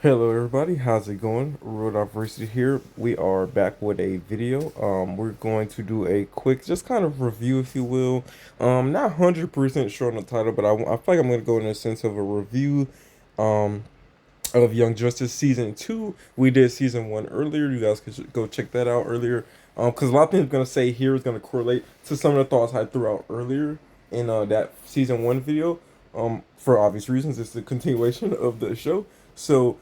Hello everybody, how's it going? Rudolph Versity here. We are back with a video. We're going to do a quick, just kind of review, if you will. Not 100% sure on the title, but I feel like I'm going to go in a sense of a review, um, of Young Justice Season 2. We did Season 1 earlier. You guys could go check that out earlier. Because a lot of things I'm going to say here is going to correlate to some of the thoughts I threw out earlier in that Season 1 video. For obvious reasons, it's the continuation of the show. So,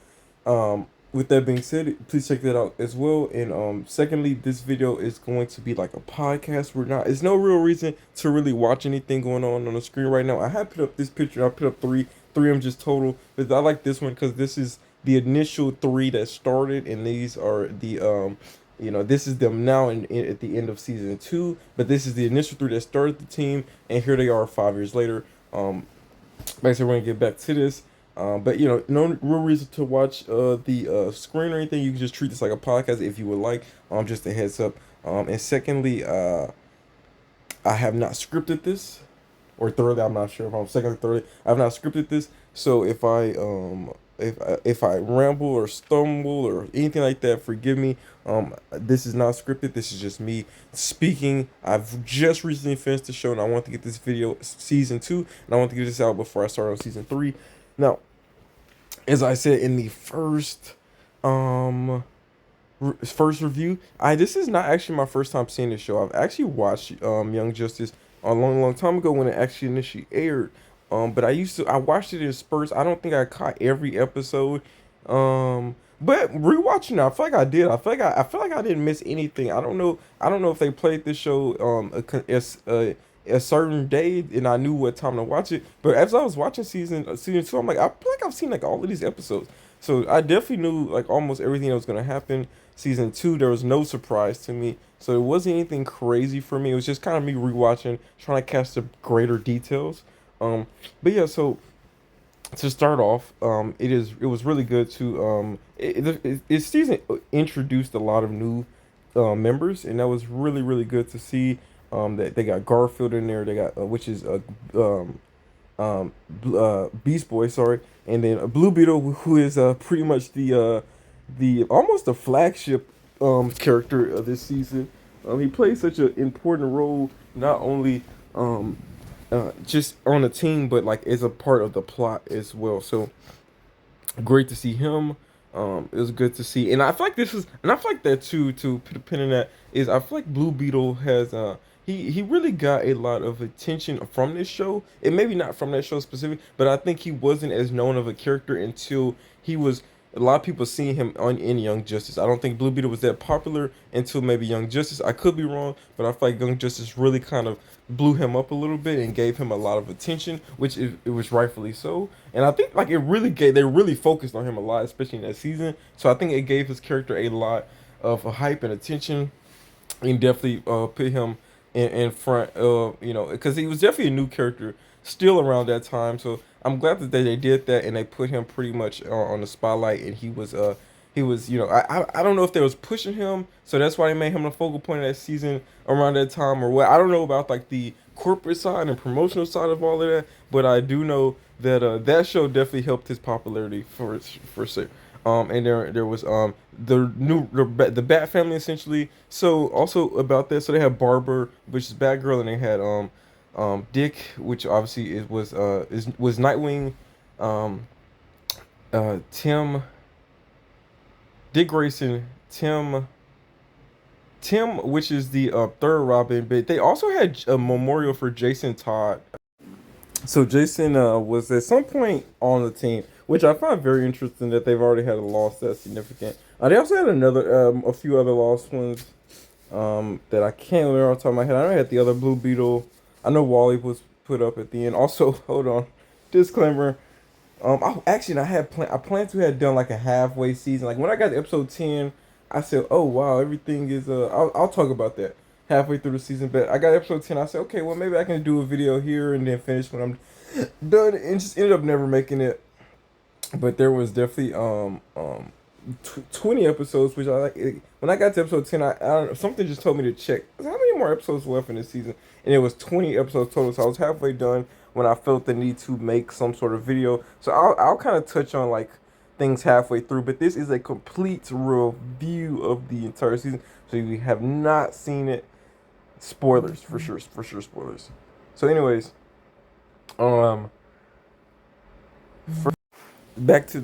with that being said, please check that out as well. And secondly, this video is going to be like a podcast. We're not. There's no real reason to really watch anything going on the screen right now. I have put up this picture. I put up three of them just total. But I like this one because this is the initial three that started, and these are the this is them now at the end of season 2. But this is the initial three that started the team, and here they are 5 years later. Basically, we're gonna get back to this. But no real reason to watch the screen or anything. You can just treat this like a podcast if you would like. Just a heads up. And secondly, I have not scripted this, or thirdly, I'm not sure if I'm second or thirdly. I have not scripted this, so if I ramble or stumble or anything like that, forgive me. This is not scripted. This is just me speaking. I've just recently finished the show, and I want to get this video season 2, and I want to get this out before I start on season 3. Now, as I said in the um first review, I this is not actually my first time seeing this show. I've actually watched Young Justice a long time ago when it actually initially aired. But I watched it in spurts. I don't think I caught every episode. But rewatching it, I feel like I did. I feel like I didn't miss anything. I don't know if they played this show a certain day and I knew what time to watch it. But as I was watching season 2, I'm like, I feel like I've seen like all of these episodes. So I definitely knew like almost everything that was gonna happen. Season 2, there was no surprise to me, so it wasn't anything crazy for me. It was just kind of me rewatching, trying to catch the greater details. But yeah, so to start off, it was really good to it season introduced a lot of new members, and that was really good to see. That they got Garfield in there. They got which is Beast Boy, sorry, and then Blue Beetle, who is pretty much the almost the flagship character of this season. He plays such an important role, not only just on the team, but like as a part of the plot as well. So great to see him. It was good to see, and I feel like and I feel like that too. To put a pin in that is, I feel like Blue Beetle has he really got a lot of attention from this show, and maybe not from that show specific, but I think he wasn't as known of a character until he was. A lot of people seeing him in Young Justice. I don't think Blue Beetle was that popular until maybe Young Justice. I could be wrong, but I feel like Young Justice really kind of blew him up a little bit and gave him a lot of attention, which it was rightfully so. And I think like they really focused on him a lot, especially in that season. So I think it gave his character a lot of hype and attention, and definitely put him in front of because he was definitely a new character still around that time. So I'm glad that they did that and they put him pretty much on the spotlight, and he was I don't know if they was pushing him, so that's why they made him the focal point of that season around that time or what. I don't know about like the corporate side and promotional side of all of that, but I do know that that show definitely helped his popularity for sure. And there was the Bat family essentially. So also about that, so they had Barber, which is Batgirl, and they had Dick, which obviously was Nightwing, um Tim, Dick Grayson, Tim, which is the third Robin. But they also had a memorial for Jason Todd. So Jason was at some point on the team, which I find very interesting that they've already had a loss that's significant. They also had a few other lost ones that I can't remember off the top of my head. I know I had the other Blue Beetle. I know Wally was put up at the end. Also, hold on, disclaimer. I planned to have done like a halfway season. Like when I got to episode 10, I said, "Oh wow, everything is." I'll talk about that halfway through the season. But I got episode 10. I said, "Okay, well maybe I can do a video here and then finish when I'm done." And just ended up never making it. But there was definitely 20 episodes, which I like. When I got to episode 10, I don't know, something just told me to check. I said, how many more episodes left in this season? And it was 20 episodes total. So I was halfway done when I felt the need to make some sort of video. So I'll kind of touch on like things halfway through. But this is a complete review of the entire season. So if you have not seen it, spoilers for sure, spoilers. So, anyways, um, back to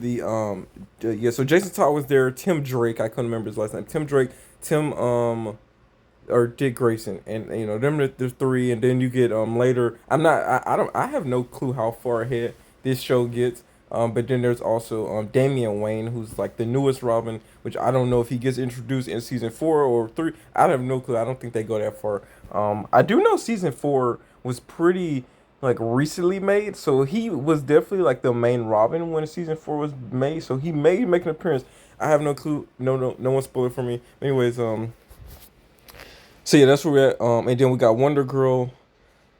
yeah. So Jason Todd was there. Tim Drake, I couldn't remember his last name. Tim Drake, Tim or Dick Grayson, and them the three, and then you get later. I don't I have no clue how far ahead this show gets. But then there's also Damian Wayne, who's like the newest Robin, which I don't know if he gets introduced in season 4 or 3. I have no clue. I don't think they go that far. I do know season 4 was pretty like recently made, so he was definitely like the main Robin when season 4 was made. So he may make an appearance. I have no clue. No one spoiled it for me. Anyways, so yeah, that's where we're at. And then we got Wonder Girl,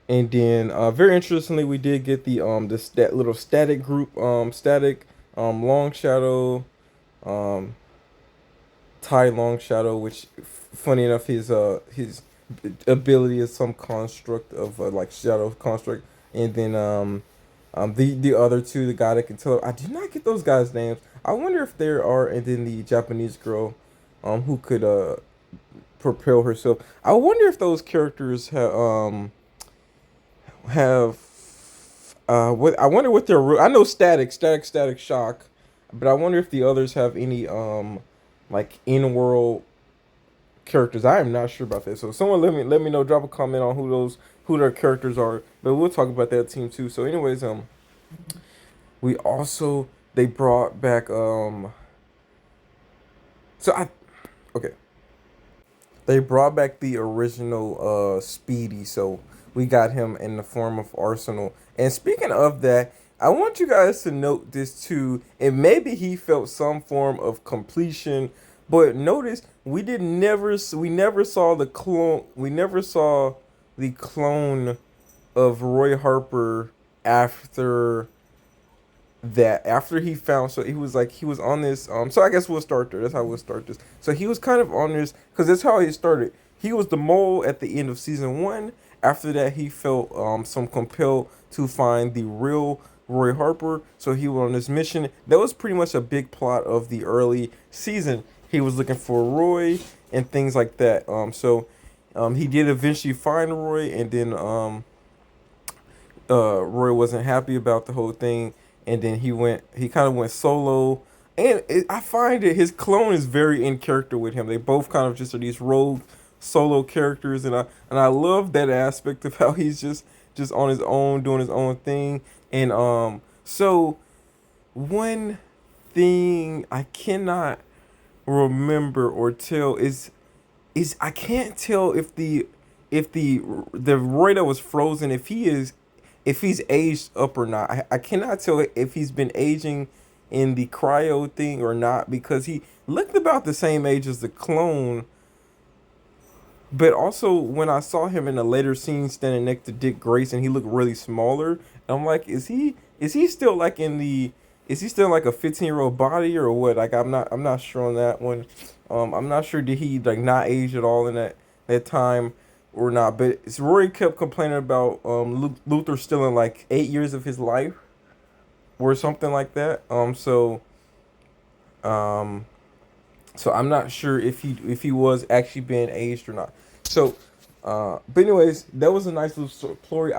and then very interestingly, we did get that little static group, static, Long Shadow, um, Ty Long Shadow, which funny enough, his ability is some construct of like shadow construct, and then the other two, the guy that can tell. I did not get those guys' names. I wonder if there are, and then the Japanese girl, who could propel herself. I wonder if those characters have what I wonder what their I know static shock, but I wonder if the others have any like in world characters. I am not sure about that. So someone let me know, drop a comment on who their characters are. But we'll talk about that team too. So anyways, we also they brought back so I okay. They brought back the original Speedy, so we got him in the form of Arsenal. And speaking of that, I want you guys to note this too. And maybe he felt some form of completion, but notice we never saw the clone. We never saw the clone of Roy Harper after that after he found so he was like he was on this so I guess we'll start there. That's how we'll start this. So he was kind of on this because that's how he started. He was the mole at the end of season 1. After that he felt some compelled to find the real Roy Harper, so he went on this mission. That was pretty much a big plot of the early season. He was looking for Roy and things like that. He did eventually find Roy, and then Roy wasn't happy about the whole thing, and then he kind of went solo. And I find that his clone is very in character with him. They both kind of just are these rogue solo characters, and I love that aspect of how he's just on his own doing his own thing. And so one thing I cannot remember or tell is I can't tell if the Roy that was frozen, if he's aged up or not. I cannot tell if he's been aging in the cryo thing or not, because he looked about the same age as the clone. But also when I saw him in a later scene standing next to Dick Grayson, he looked really smaller. And I'm like, is he still like is he still like a 15-year-old body or what? Like I'm not sure on that one. I'm not sure, did he like not age at all in that time or not. But Rory kept complaining about Luther stealing like 8 years of his life or something like that. Um so I'm not sure if he was actually being aged or not. So, but anyways, that was a nice little story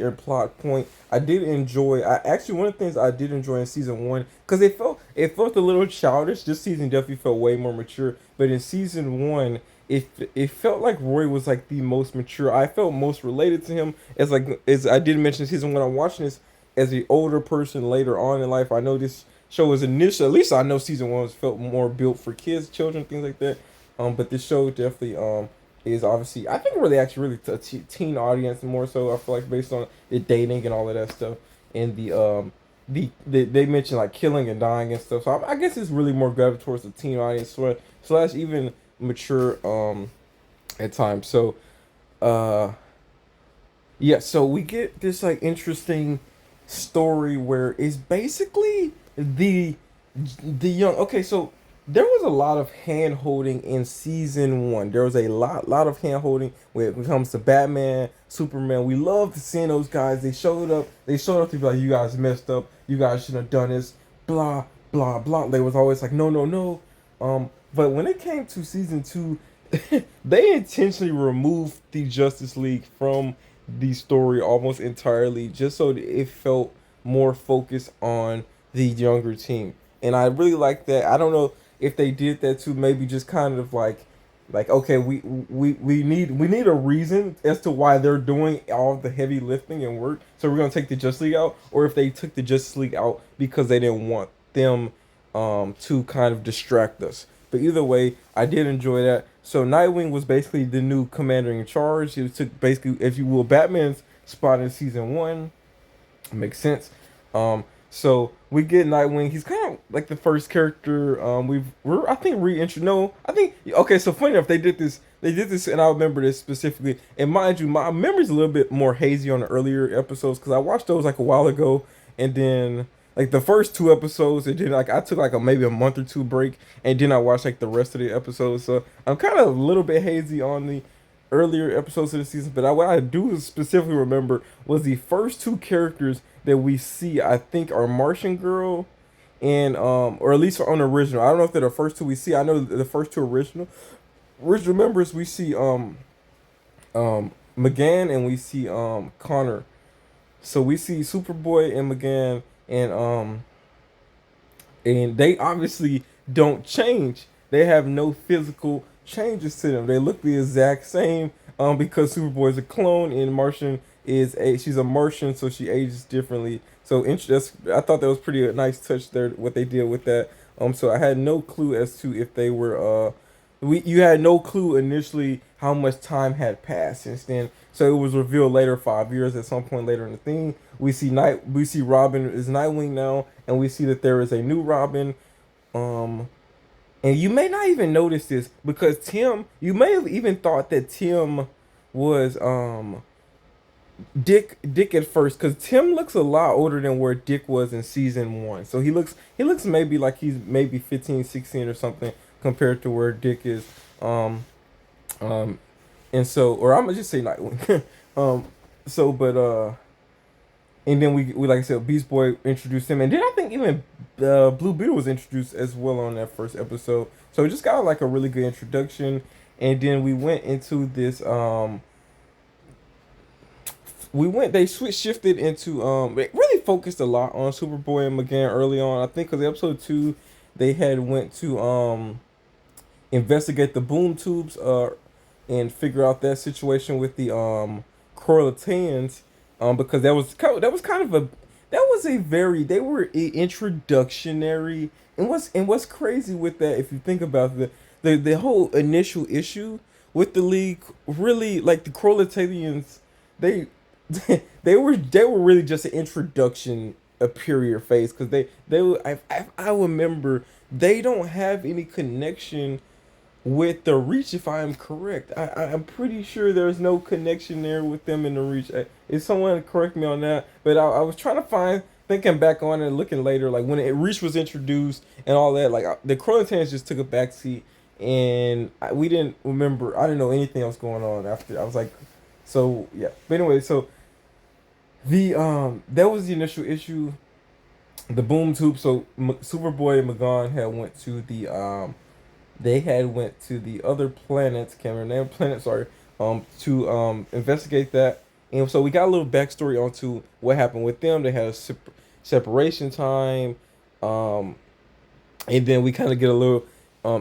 and plot point. I did enjoy. I actually one of the things I did enjoy in season 1, because it felt a little childish. This season definitely felt way more mature. But in season 1, it felt like Roy was like the most mature. I felt most related to him as I did mention in season 1. I'm watching this as the older person later on in life. I know this show was initial. At least I know season 1 was felt more built for kids, children, things like that. But this show definitely is obviously, I think, really actually really teen audience more so. I feel like based on the dating and all of that stuff, and they mentioned like killing and dying and stuff. So I guess it's really more gravitate towards the teen audience slash even mature at times. So yeah, so we get this like interesting story where it's basically the young. Okay, so there was a lot of hand holding in season 1. There was a lot of hand holding when it comes to Batman, Superman. We loved seeing those guys. They showed up. They showed up to be like, you guys messed up. You guys shouldn't have done this. blah blah blah. They was always like, no, no, no. But when it came to season two, they intentionally removed the Justice League from the story almost entirely, just so that it felt more focused on the younger team. And I really like that. I don't know if they did that to maybe just kind of like okay, we need a reason as to why they're doing all the heavy lifting and work, so we're gonna take the Justice League out, or if they took the Justice League out because they didn't want them to kind of distract us. But either way, I did enjoy that. So Nightwing was basically the new commander in charge. He took basically, if you will, Batman's spot in season one. Makes sense. So we get Nightwing. He's kind of like the first character. We're I think reintroduced. No, I think okay. So funny enough, they did this. They did this, and I remember this specifically. And mind you, my memory's a little bit more hazy on the earlier episodes because I watched those like a while ago, and then like the first two episodes, and then like I took like maybe a month or two break, and then I watched like the rest of the episodes. So I'm kind of a little bit hazy on the earlier episodes of the season, but what I do specifically remember was the first two characters that we see. I think are Martian Girl and or at least on the original. I don't know if they're the first two we see. I know the first two original members we see McGann and we see Connor. So we see Superboy and McGann and they obviously don't change. They have no physical changes to them. They look the exact same because Superboy is a clone and Martian is a she's a Martian, so she ages differently. So I thought that was pretty a nice touch there what they did with that. So I had no clue as to if they were we you had no clue initially how much time had passed since then. So it was revealed later, 5 years at some point later in the thing. We see Robin is Nightwing now, and we see that there is a new Robin. Um, and you may not even notice this because Tim, you may have even thought that Tim was Dick at first, because Tim looks a lot older than where Dick was in season one. So he looks maybe like he's maybe 15, 16 or something compared to where Dick is. Um, um, and so, or I'm gonna just say Nightwing. So but and then we like I said, Beast Boy introduced him, and then I think even Blue Beetle was introduced as well on that first episode. So we just got like a really good introduction, and then we went into this. They switched shifted into they really focused a lot on Superboy and McGann early on. I think because episode two, they had went to investigate the boom tubes and figure out that situation with the Corletans because that was kind of a that was a very they were introductionary, and what's crazy with that, if you think about the whole initial issue with the league, really like the Corletanians, they they were really just an introduction, a period phase, because I remember they don't have any connection with the Reach, if I am correct. I'm pretty sure there's no connection there with them in the Reach. If someone correct me on that, but I was trying to find, thinking back on it and looking later, like when Reach was introduced and all that, like the Crotons just took a backseat, and we didn't remember. I didn't know anything else going on after. I was like, so yeah. But anyway, so the that was the initial issue, the boom tube. So Superboy and Magon had went to the they had went to the other planets, can't remember the name of the planet, sorry, to investigate that. And so we got a little backstory onto what happened with them. They had a separation time, um, and then we kind of get a little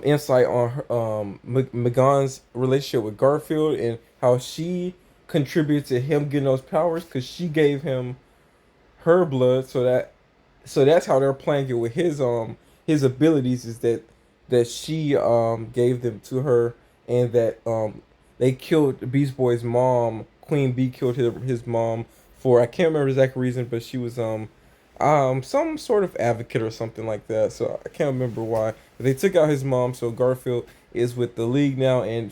insight on Magon's relationship with Garfield and how she contributed to him getting those powers because she gave him her blood, so that's how they're playing it with his abilities, is that she gave them to her, and that they killed Beast Boy's mom. Queen Bee killed his mom for, I can't remember the exact reason, but she was some sort of advocate or something like that. So I can't remember why. But they took out his mom, so Garfield is with the League now, and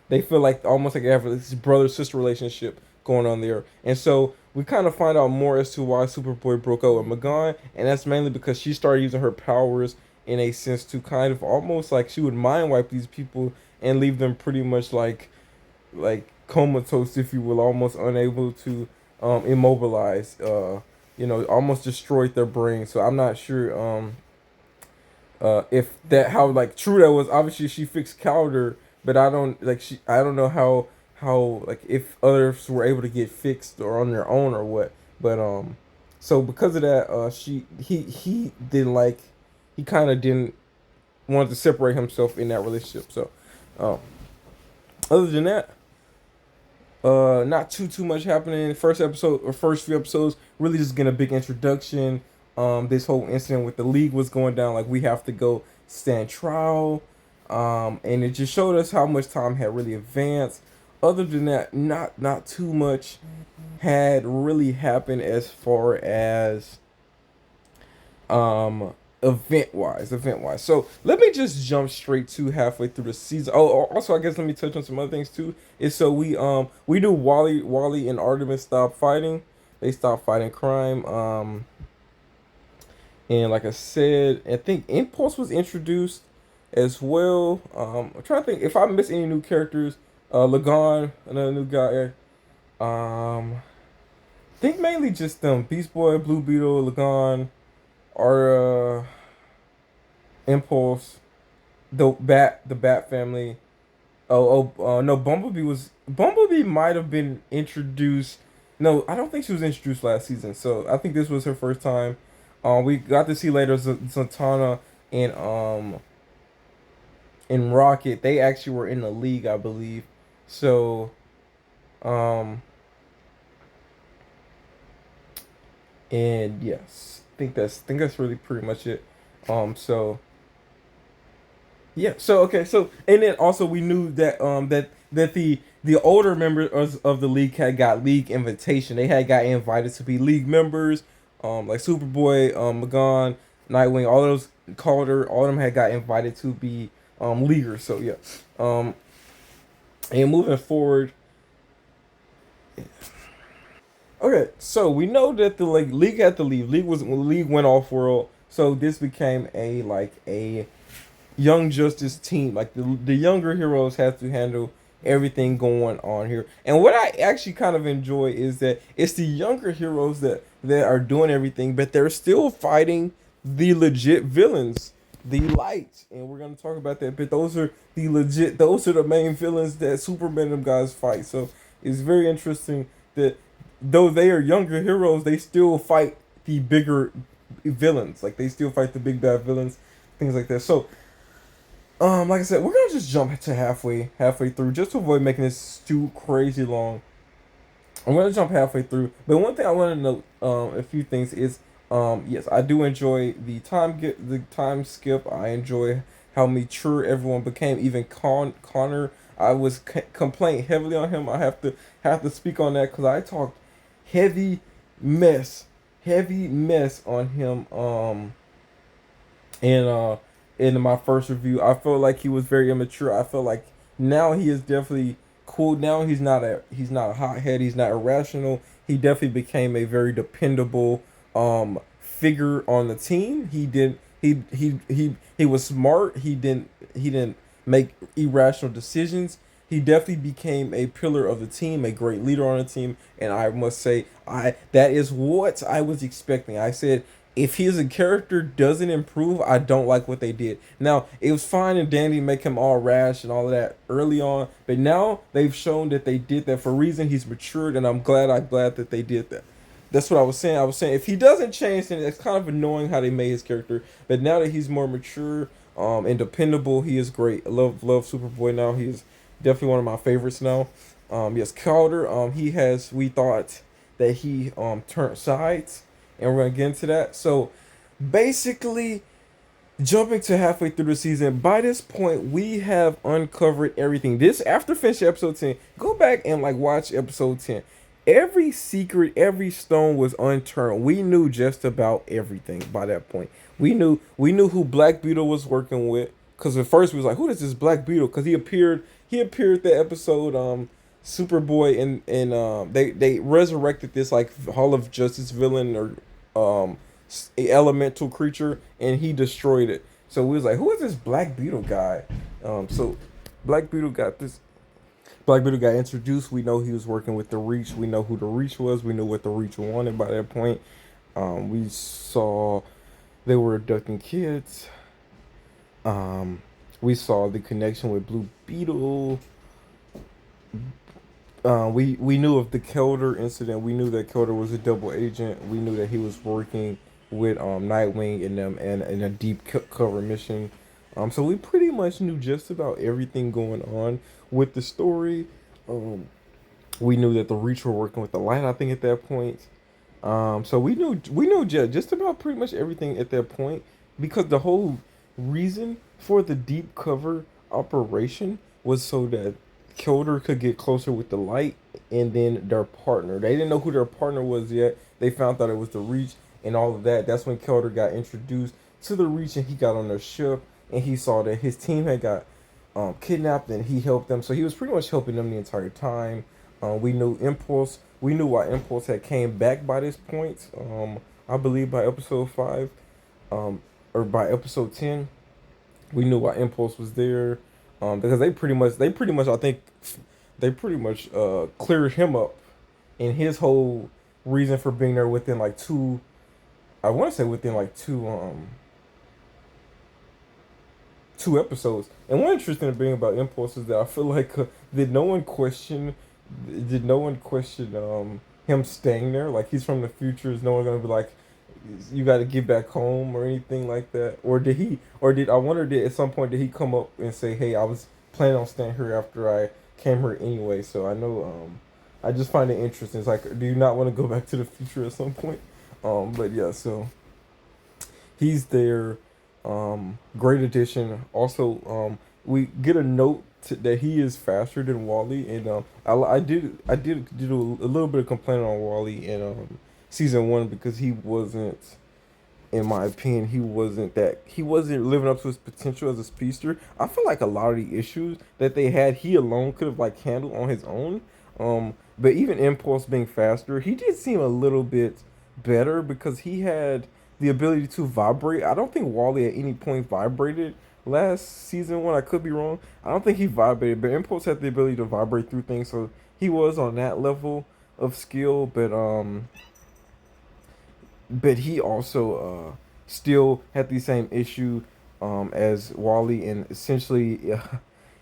they feel like almost like they have this brother sister relationship going on there. And so we kind of find out more as to why Superboy broke up with Magon, and that's mainly because she started using her powers in a sense to kind of almost like she would mind wipe these people and leave them pretty much like comatose, if you will, almost unable to immobilize. almost destroyed their brain. So I'm not sure if that how like true that was. Obviously she fixed Calder, but I don't know how like if others were able to get fixed or on their own or what. But so because of that, he didn't like he kind of didn't wanted to separate himself in that relationship. So um, other than that, not too much happening. First episode or first few episodes really just getting a big introduction. This whole incident with the league was going down. Like we have to go stand trial. And it just showed us how much time had really advanced. Other than that, not too much had really happened as far as um event wise. So let me just jump straight to halfway through the season. Also I guess let me touch on some other things too. Is so we do Wally and Artemis stop fighting. They stop fighting crime. And like I said, I think Impulse was introduced as well. I'm trying to think if I miss any new characters. Lagon, another new guy. I think mainly just them. Beast Boy, Blue Beetle, Lagon, are Impulse, the Bat family. No, Bumblebee might have been introduced. No, I don't think she was introduced last season. So I think this was her first time. We got to see later Zatanna and in Rocket. They actually were in the league, I believe. So um and yes, I think that's really pretty much it. So yeah. So okay. So and then also we knew that the older members of the league had got league invitation. They had got invited to be league members. Like Superboy, Magon, Nightwing, all those Calder, all of them had got invited to be leaguers. So yeah. Um, and moving forward. Okay, so we know that the league had to leave. League went off world. So this became a Young Justice team. Like the younger heroes have to handle everything going on here. And what I actually kind of enjoy is that it's the younger heroes that are doing everything, but they're still fighting the legit villains, the lights. And we're gonna talk about that. But those are the main villains that Superman and them guys fight. So it's very interesting that though they are younger heroes, they still fight the bigger villains. Like they still fight the big bad villains, things like that. So like I said, we're gonna just jump to halfway through, just to avoid making this too crazy long. I'm gonna jump halfway through, but one thing I want to note, a few things is, yes, I do enjoy the time skip. I enjoy how mature everyone became. Even Connor, I was complaint heavily on him. I have to speak on that because I talked heavy mess, heavy mess on him. And in my first review, I felt like he was very immature. I felt like now he is definitely cool. Now he's not a hothead. He's not irrational. He definitely became a very dependable figure on the team. He was smart. He didn't make irrational decisions. He definitely became a pillar of the team, a great leader on the team, and I must say, I that is what I was expecting. I said if his character doesn't improve, I don't like what they did. Now, it was fine and dandy to make him all rash and all of that early on, but now they've shown that they did that for a reason. He's matured, and I'm glad that they did that. That's what I was saying. I was saying if he doesn't change, then it's kind of annoying how they made his character. But now that he's more mature, and dependable, he is great. I love Superboy now. He is definitely one of my favorites now. Yes, Calder. We thought that he turned sides, and we're gonna get into that. So basically, jumping to halfway through the season, by this point we have uncovered everything. This after finishing episode 10, go back and like watch episode 10. Every secret, every stone was unturned. We knew just about everything by that point. We knew who Black Beetle was working with. Cause at first we was like, who is this Black Beetle? Cause he appeared the episode Superboy and they resurrected this like Hall of Justice villain or a elemental creature, and he destroyed it. So we was like, who is this Black Beetle guy? So Black Beetle got this. Black Beetle got introduced. We know he was working with the Reach. We know who the Reach was. We knew what the Reach wanted by that point. We saw they were abducting kids. Um, we saw the connection with Blue Beetle. We knew of the Kelder incident. We knew that Kelder was a double agent. We knew that he was working with Nightwing and them and in a deep cover mission. So we pretty much knew just about everything going on with the story. Um, we knew that the Reach were working with the Light. I think at that point. So we knew just about pretty much everything at that point because the whole reason for the deep cover operation was so that Kilder could get closer with the Light and then their partner. They didn't know who their partner was yet. They found out it was the Reach and all of that. That's when Kilder got introduced to the Reach and he got on their ship and he saw that his team had got kidnapped and he helped them. So he was pretty much helping them the entire time. We knew Impulse. We knew why Impulse had came back by this point. I believe by episode 5, or by episode 10, we knew why Impulse was there. Because they pretty much I think they pretty much cleared him up, and his whole reason for being there within like two. I want to say within like two episodes. And one interesting thing about Impulse is that I feel like did no one question did no one question him staying there? Like he's from the future. Is no one gonna be like, you got to get back home or anything like that? Or did he? Or did I wonder did at some point did he come up and say, hey, I was planning on staying here after I came here anyway? So I know I just find it interesting. It's like, do you not want to go back to the future at some point? But yeah, so he's there. Great addition. Also, we get a note that he is faster than Wally, and I did do a little bit of complaining on Wally in season 1 because he wasn't, in my opinion, he wasn't living up to his potential as a speedster. I feel like a lot of the issues that they had, he alone could have like handled on his own. But even Impulse being faster, he did seem a little bit better because he had the ability to vibrate. I don't think Wally at any point vibrated last season 1. I could be wrong. I don't think he vibrated, but Impulse had the ability to vibrate through things, so he was on that level of skill. But he also still had the same issue as Wally, and essentially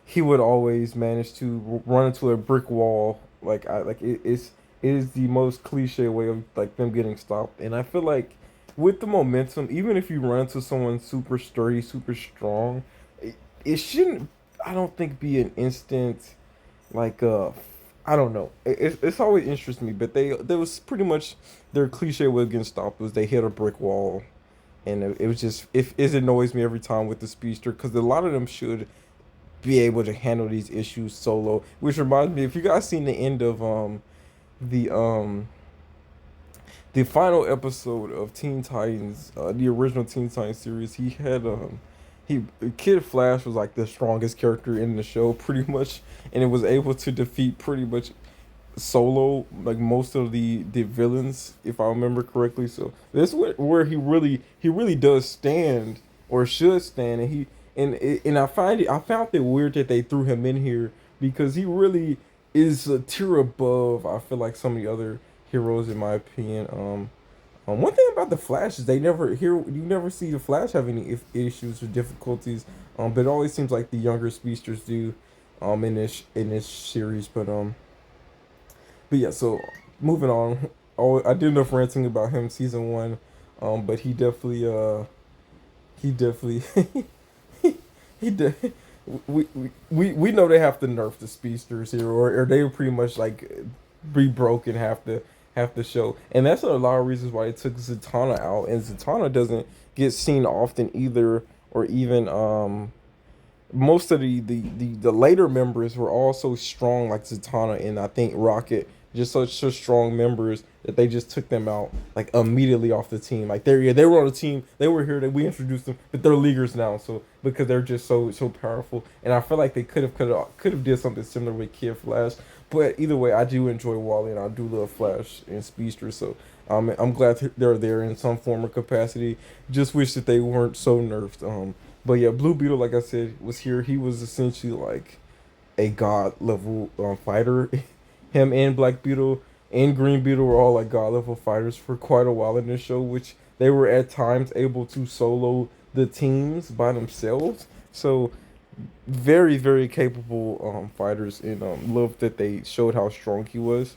he would always manage to run into a brick wall. It is the most cliche way of like them getting stopped, and I feel like with the momentum, even if you run into someone super sturdy, super strong, it shouldn't. I don't think be an instant like I don't know. It's always interested me, but there was pretty much their cliche way of getting stopped was they hit a brick wall, and it was just it annoys me every time with the speedster because a lot of them should be able to handle these issues solo. Which reminds me, if you guys seen the end of the um the final episode of Teen Titans, the original Teen Titans series, he had he Kid Flash was like the strongest character in the show pretty much, and it was able to defeat pretty much solo like most of the villains if I remember correctly. So this is where he really does stand or should stand, and I found it weird that they threw him in here because he really is a tier above. I feel like some of the other heroes in my opinion. One thing about the Flash is you never see the Flash have any issues or difficulties. But it always seems like the younger speedsters do, in this series. But yeah. So moving on. Oh, I did enough ranting about him season 1. But he definitely he did. We know they have to nerf the speedsters here, or they pretty much like be broken half the show, and that's a lot of reasons why they took Zatanna out, and Zatanna doesn't get seen often either, or even most of the later members were all so strong like Zatanna and I think Rocket, just such strong members that they just took them out like immediately off the team. Like they were on the team, they were here, that we introduced them, but they're leaguers now. So because they're just so powerful, and I feel like they could have did something similar with Kid Flash. But either way, I do enjoy Wally and I do love Flash and Speedster. So I'm glad they're there in some form or capacity. Just wish that they weren't so nerfed. But yeah, Blue Beetle, like I said, was here. He was essentially like a god level fighter. Him and Black Beetle, and Green Beetle were all like god level fighters for quite a while in this show, which they were at times able to solo the teams by themselves. So very very capable fighters, and love that they showed how strong he was,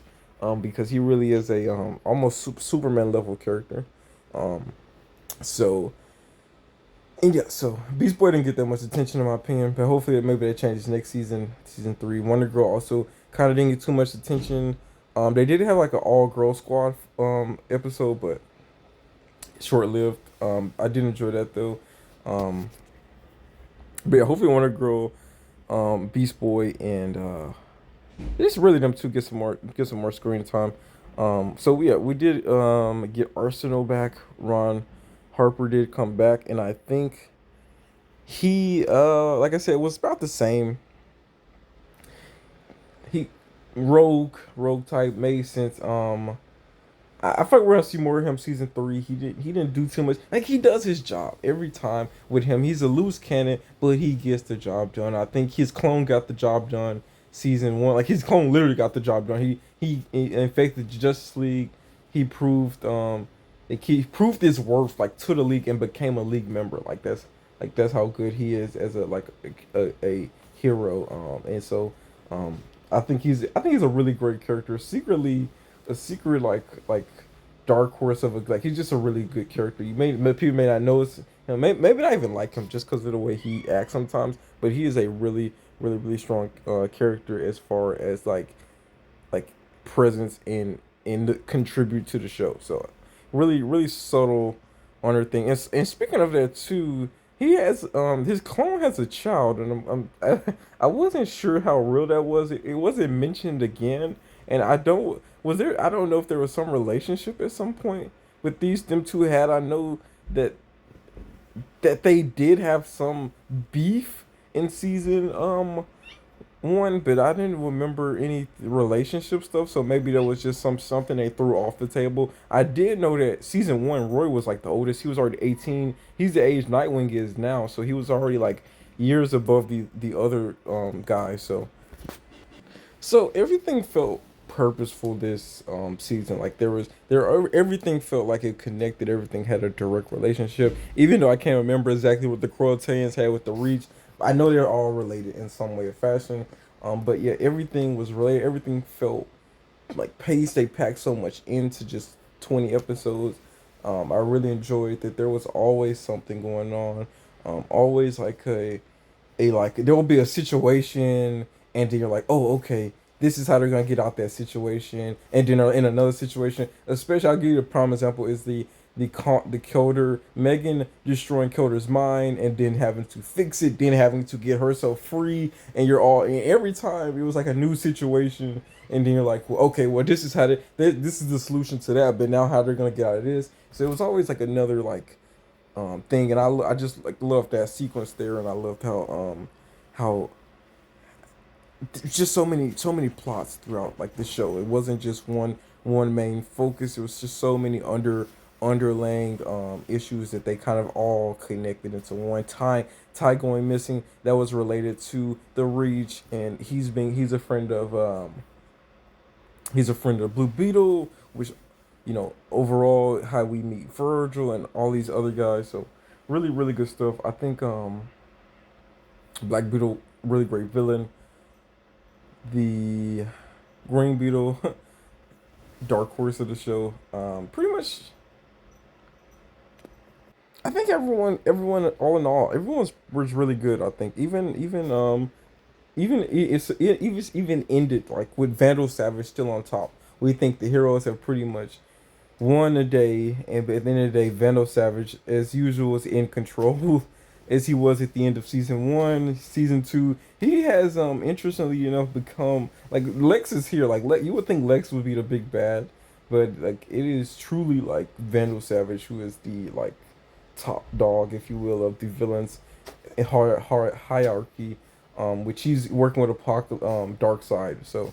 because he really is a almost Superman level character. Um, so and yeah, so Beast Boy didn't get that much attention in my opinion, but hopefully maybe that changes next season, season three. Wonder Girl also kind of didn't get too much attention. They did have like an all girl squad episode, but short lived. I did enjoy that though. Um, but yeah, hopefully Wonder Girl, Beast Boy, and it's really them two get some more screen time. So yeah, we did get Arsenal back. Ron Harper did come back, and I think he like I said, was about the same. He rogue type made sense. I feel like we're gonna see more of him season three. He didn't do too much. Like he does his job every time with him. He's a loose cannon, but he gets the job done. I think his clone got the job done season one. Like his clone literally got the job done. He infected Justice League. He proved he proved his worth like to the league and became a league member. Like that's how good he is as a like a hero. And so um I think he's a really great character. Secretly a secret like dark horse of a like he's just a really good character. People may not notice him, maybe not even like him just because of the way he acts sometimes. But he is a really strong character as far as like presence and the, contribute to the show. So really subtle on her thing. And speaking of that too, he has his clone has a child, and I wasn't sure how real that was. It wasn't mentioned again, and I don't know if there was some relationship at some point with these them two had. I know that they did have some beef in season one, but I didn't remember any relationship stuff. So maybe that was just something they threw off the table. I did know that season one, Roy was like the oldest. He was already 18. He's the age Nightwing is now, so he was already like years above the other guys. So everything felt purposeful this season. Like everything felt like it connected. Everything had a direct relationship. Even though I can't remember exactly what the Croatians had with the Reach, I know they're all related in some way or fashion. But yeah, everything was related. Everything felt like paced. They packed so much into just 20 episodes. I really enjoyed that there was always something going on. Always like a like there will be a situation, and then you're like, oh, okay, this is how they're gonna get out that situation. And then in another situation, especially I'll give you a prime example is the Kelder Megan destroying Kelder's mind and then having to fix it, then having to get herself free, and and every time it was like a new situation, and then you're like, well, okay, well this is the solution to that, but now how they're gonna get out of this? So it was always like another like thing, and I just like loved that sequence there, and I loved how just so many plots throughout like the show. It wasn't just one main focus. It was just so many underlying issues that they kind of all connected into one. Ty going missing, that was related to the Reach, and he's a friend of Blue Beetle, which overall how we meet Virgil and all these other guys. So really good stuff. I think Black Beetle, really great villain. The Green Beetle, dark horse of the show. Pretty much, I think everyone, all in all, was really good. I think even ended like with Vandal Savage still on top. We think the heroes have pretty much won a day, and at the end of the day, Vandal Savage, as usual, is in control, as he was at the end of season one. Season two, he has interestingly enough become like Lex is here. Like you would think Lex would be the big bad, but like it is truly like Vandal Savage who is the like top dog, if you will, of the villains hierarchy, which he's working with Dark Side. So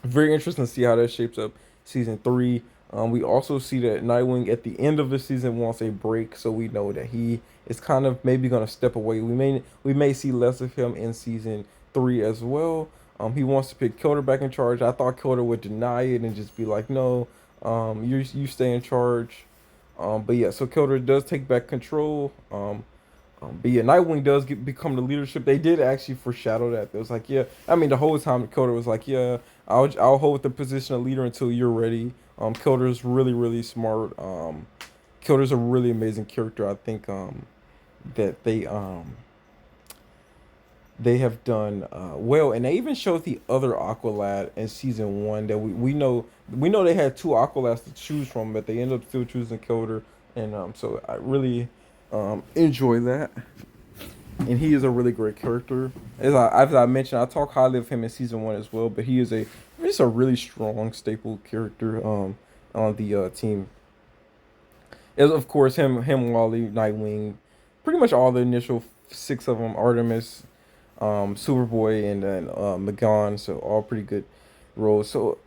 very interesting to see how that shapes up season three. We also see that Nightwing at the end of the season wants a break, so we know that he is kind of maybe going to step away. We may see less of him in season three as well. He wants to put Kilder back in charge. I thought Kilder would deny it and just be like, no, you stay in charge. But yeah, so Kilder does take back control. But yeah, Nightwing does become the leadership. They did actually foreshadow that. It was like, yeah, I mean, the whole time Kilder was like, yeah, I'll hold the position of leader until you're ready. Kilder's really smart. Kilder's a really amazing character. I think that they have done well, and they even showed the other Aqualad in season one that we know they had two Aqualads to choose from, but they ended up still choosing Kilder, and so I really enjoy that. And he is a really great character. As I mentioned, I talk highly of him in season one as well, but he is just a really strong staple character on the team. Is of course Wally, Nightwing, pretty much all the initial six of them, Artemis, Superboy, and then Magon. So all pretty good roles. So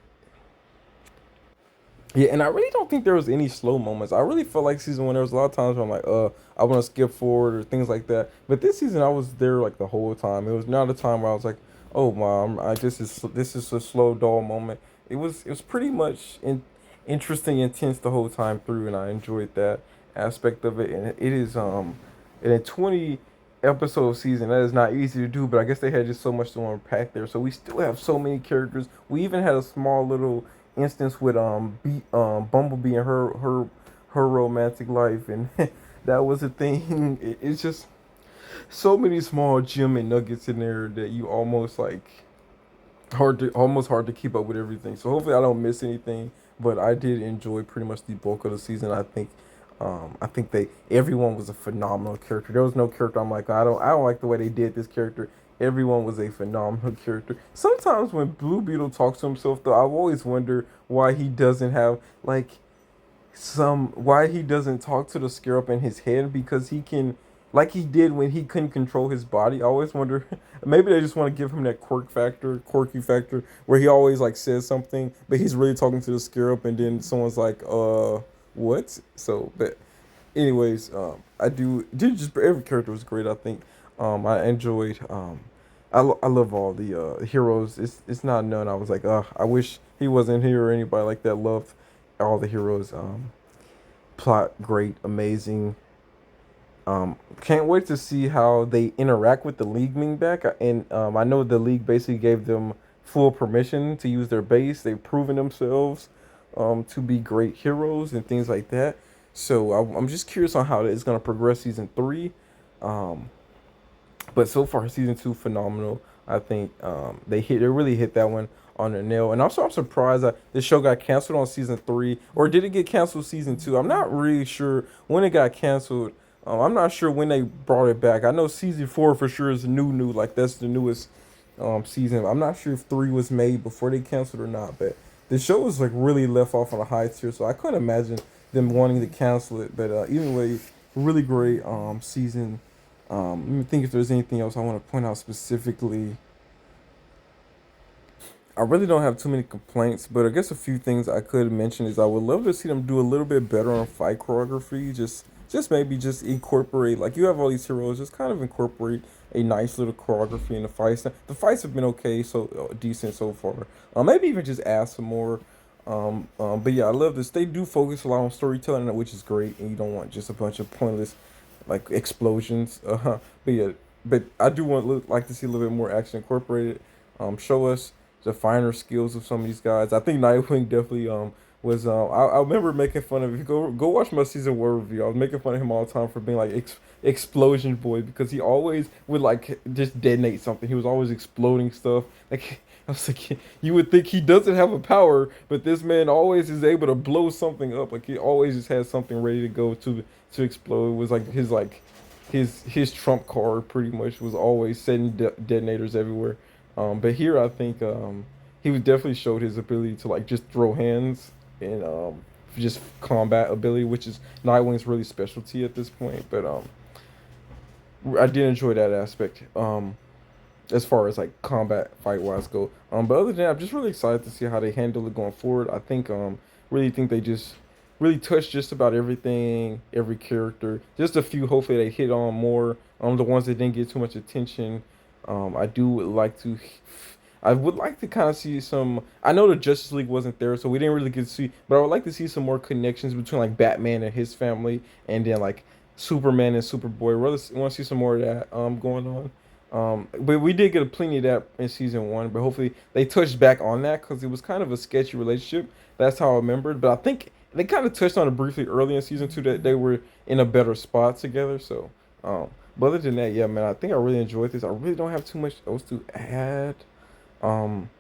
yeah, and I really don't think there was any slow moments. I really felt like season one there was a lot of times where I'm like, I want to skip forward or things like that. But this season I was there like the whole time. It was not a time where I was like, oh mom, this is a slow dull moment. It was pretty much interesting, intense the whole time through, and I enjoyed that aspect of it. And it is in a 20 episode season that is not easy to do. But I guess they had just so much to unpack there. So we still have so many characters. We even had a small little instance with Bumblebee and her romantic life, and that was a thing. It's just so many small gem and nuggets in there that you almost hard to keep up with everything. So hopefully I don't miss anything. But I did enjoy pretty much the bulk of the season. I think they everyone was a phenomenal character. There was no character I'm like, I don't like the way they did this character. Everyone was a phenomenal character. Sometimes when Blue Beetle talks to himself, though, I always wonder why he doesn't have like some why he doesn't talk to the Scarab in his head, because he can, like he did when he couldn't control his body. I always wonder, maybe they just want to give him that quirky factor, where he always like says something, but he's really talking to the Scarab, and then someone's like, what? So, but anyways, I do did just every character was great. I think, I enjoyed. I love all the heroes. It's not none. I was like, I wish he wasn't here or anybody like that. Loved all the heroes. Plot great, amazing. Can't wait to see how they interact with the league being back. And I know the league basically gave them full permission to use their base. They've proven themselves to be great heroes and things like that. So I'm just curious on how it's going to progress season three. Um, but so far, season two phenomenal. I think they really hit that one on the nail. And also, I'm surprised that this show got canceled on season three, or did it get canceled season two? I'm not really sure when it got canceled. I'm not sure when they brought it back. I know season four for sure is new, like that's the newest season. I'm not sure if three was made before they canceled or not, but the show was like really left off on a high tier, so I couldn't imagine them wanting to cancel it. But either way, really great season. Let me think if there's anything else I want to point out specifically. I really don't have too many complaints, but I guess a few things I could mention is I would love to see them do a little bit better on fight choreography. Just maybe just incorporate, like you have all these heroes, just kind of incorporate a nice little choreography in the fights. The fights have been okay, so decent so far. Maybe even just add some more. But yeah, I love this. They do focus a lot on storytelling, which is great, and you don't want just a bunch of pointless like explosions. But yeah, but I do like to see a little bit more action incorporated. Show us the finer skills of some of these guys. I think Nightwing definitely was I remember making fun of, if you go watch my season one review. I was making fun of him all the time for being like explosion boy, because he always would like just detonate something. He was always exploding stuff. Like I was like, you would think he doesn't have a power, but this man always is able to blow something up. Like he always just has something ready to go to explode. It was his trump card pretty much was always setting detonators everywhere. But here I think he was definitely showed his ability to like just throw hands and just combat ability, which is Nightwing's really specialty at this point. But I did enjoy that aspect. As far as like combat fight wise go. But other than that, I'm just really excited to see how they handle it going forward. I think really think they just really touched just about everything, every character. Just a few, hopefully they hit on more. The ones that didn't get too much attention. I do like to I would like to kind of see some. I know the Justice League wasn't there, so we didn't really get to see. But I would like to see some more connections between like Batman and his family, and then like Superman and Superboy. Rather want to see some more of that going on. But we did get a plenty of that in season one. But hopefully they touched back on that because it was kind of a sketchy relationship. That's how I remembered. But I think they kind of touched on it briefly early in season two that they were in a better spot together. So, but other than that, yeah, man, I think I really enjoyed this. I really don't have too much else to add. Um,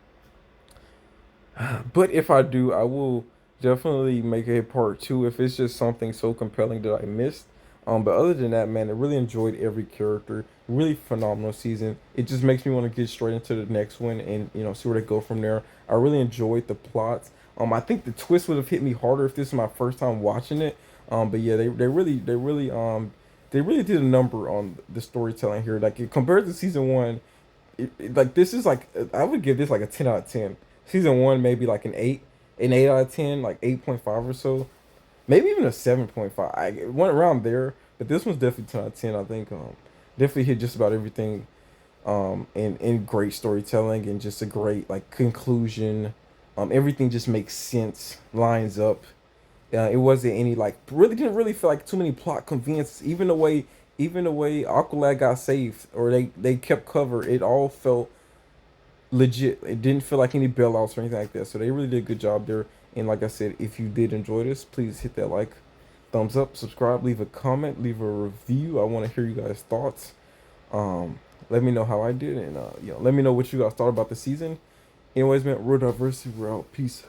but if I do, I will definitely make a part two if it's just something so compelling that I missed. But other than that, man, I really enjoyed every character. Really phenomenal season. It just makes me want to get straight into the next one and see where they go from there. I really enjoyed the plots. I think the twist would have hit me harder if this was my first time watching it. But yeah, they really did a number on the storytelling here. Like compared to season one, like this is like I would give this like a 10 out of 10. Season one maybe like an 8 out of 10, like 8.5 or so, maybe even a 7.5. I it went around there, but this one's definitely 10 out of 10. I think definitely hit just about everything and great storytelling and just a great like conclusion. Everything just makes sense, lines up. It wasn't any like really didn't really feel like too many plot conveniences. Even the way Aqualad got saved or they kept cover, it all felt legit. It didn't feel like any bailouts or anything like that. So they really did a good job there. And like I said, if you did enjoy this, please hit that like, thumbs up, subscribe, leave a comment, leave a review. I want to hear you guys' thoughts. Um, let me know how I did, and let me know what you guys thought about the season. Anyways, man, Real Diversity, we're out. Peace.